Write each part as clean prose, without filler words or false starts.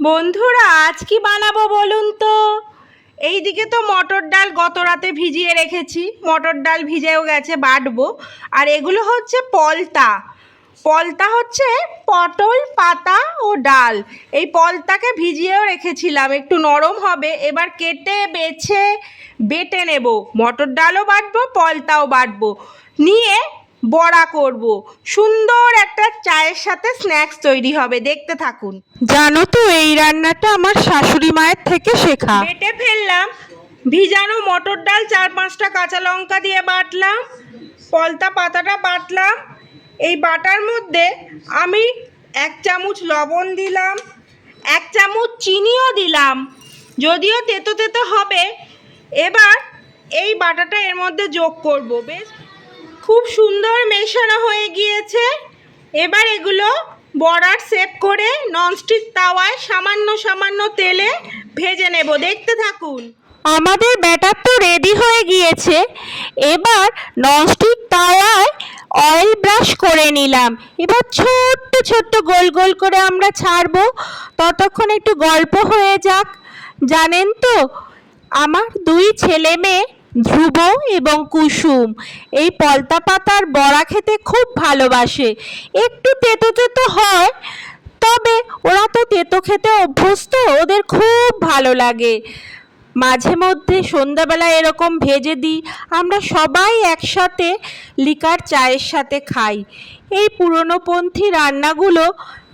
বন্ধুরা, আজ কি বানাবো বলুন তো। এইদিকে তো মটর ডাল গত রাতে ভিজিয়ে রেখেছি, মটর ডাল ভিজেও গেছে, বাটবো। আর এগুলো হচ্ছে পলতা। পলতা হচ্ছে পটল পাতা ও ডাল। এই পলতাকে ভিজিয়েও রেখেছিলাম, একটু নরম হবে। এবার কেটে বেটে নেব। মটর ডালও বাটবো, পলতাও বাটবো, নিয়ে বড়া করব। সুন্দর একটা চায়ের সাথে স্ন্যাক্স তৈরি হবে, দেখতে থাকুন। জানো তো, এই রান্নাটা আমার শাশুড়ি মায়ের থেকে শেখা। বেটে ফেললাম ভিজানো মটর ডাল, 4-5টা কাঁচা লঙ্কা দিয়ে বাটলাম, পলতা পাতাটা বাটলাম। এই বাটার মধ্যে আমি 1 চামচ লবণ দিলাম, 1 চামচ চিনিও দিলাম, যদিও তেতো তেতো হবে। এবার এই বাটাটা এর মধ্যে যোগ করব। বেশ খুব সুন্দর মেশানো হয়ে গিয়েছে। এবার এগুলো বড়ার শেপ করে ননস্টিক তাওয়ায় সামান্য সামান্য তেলে ভেজে নেব, দেখতে থাকুন। আমাদের ব্যাটার তো রেডি হয়ে গিয়েছে। এবার ননস্টিক তাওয়ায় অয়েল ব্রাশ করে নিলাম। এবার ছোট্ট ছোট্ট গোল গোল করে আমরা ছাড়বো। ততক্ষণ একটু গল্প হয়ে যাক। জানেন তো, আমার 2 ছেলে মেয়ে ধ্রুব এবং কুসুম এই পলতা পাতার বড়া খেতে খুব ভালোবাসে। একটু তেতো তেতো হয়, তবে ওরা তো তেতো খেতে অভ্যস্ত, ওদের খুব ভালো লাগে। মাঝে মধ্যে সন্ধ্যাবেলা এরকম ভেজে দিই, আমরা সবাই একসাথে লিকার চায়ের সাথে খাই। এই পুরনোপন্থী রান্নাগুলো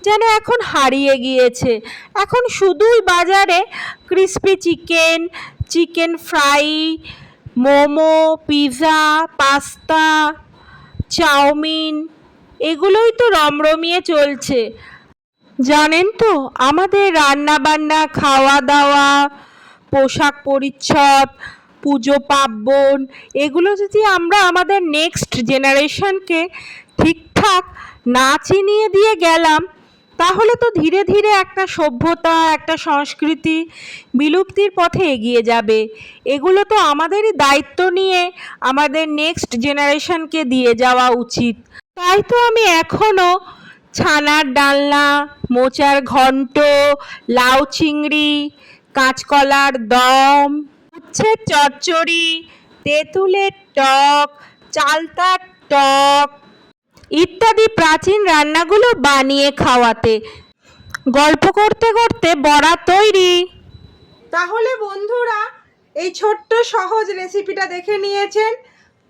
যেন এখন হারিয়ে গিয়েছে। এখন শুধুই বাজারে crispy chicken, chicken fry, momo, pizza, pasta, chowmein, এগুলোই তো রমরমিয়ে চলছে। জানেন তো, আমাদের রান্না বান্না, খাওয়া দাওয়া, পোশাক পরিচ্ছদ, পুজো পার্বণ, এগুলো যদি আমরা আমাদের নেক্সট জেনারেশনকে ঠিকঠাক না চিনিয়ে দিয়ে গেলাম, তাহলে তো ধীরে ধীরে একটা সভ্যতা, একটা সংস্কৃতি বিলুপ্তির পথে এগিয়ে যাবে। এগুলো তো আমাদেরই দায়িত্ব নিয়ে আমাদের নেক্সট জেনারেশনকে দিয়ে যাওয়া উচিত। তাই তো আমি এখনও ছানার ডালনা, মোচার ঘন্ট, লাউ চিংড়ি, কাঁচকলার দম, উচ্ছের চচ্চড়ি, তেঁতুলের টক, চালতার টক ইত্যাদি প্রাচীন রান্নাগুলো বানিয়ে খাওয়াতে। গল্প করতে করতে বড়া তৈরি। তাহলে বন্ধুরা, এই ছোট্ট সহজ রেসিপিটা দেখে নিয়েছেন।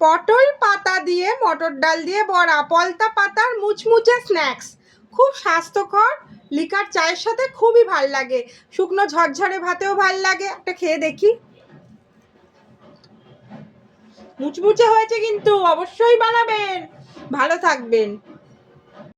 পটল পাতা দিয়ে মটর ডাল দিয়ে বড়া, পলতা পাতার মুচমুচে স্ন্যাক্স, খুব স্বাস্থ্যকর। লিকার চায়ের সাথে খুবই ভাল লাগে, শুকনো ঝরঝরে ভাতেও ভাল লাগে। একটা খেয়ে দেখি। মুচমুচে হয়েছে কিন্তু, অবশ্যই বানাবেন। ভালো থাকবেন।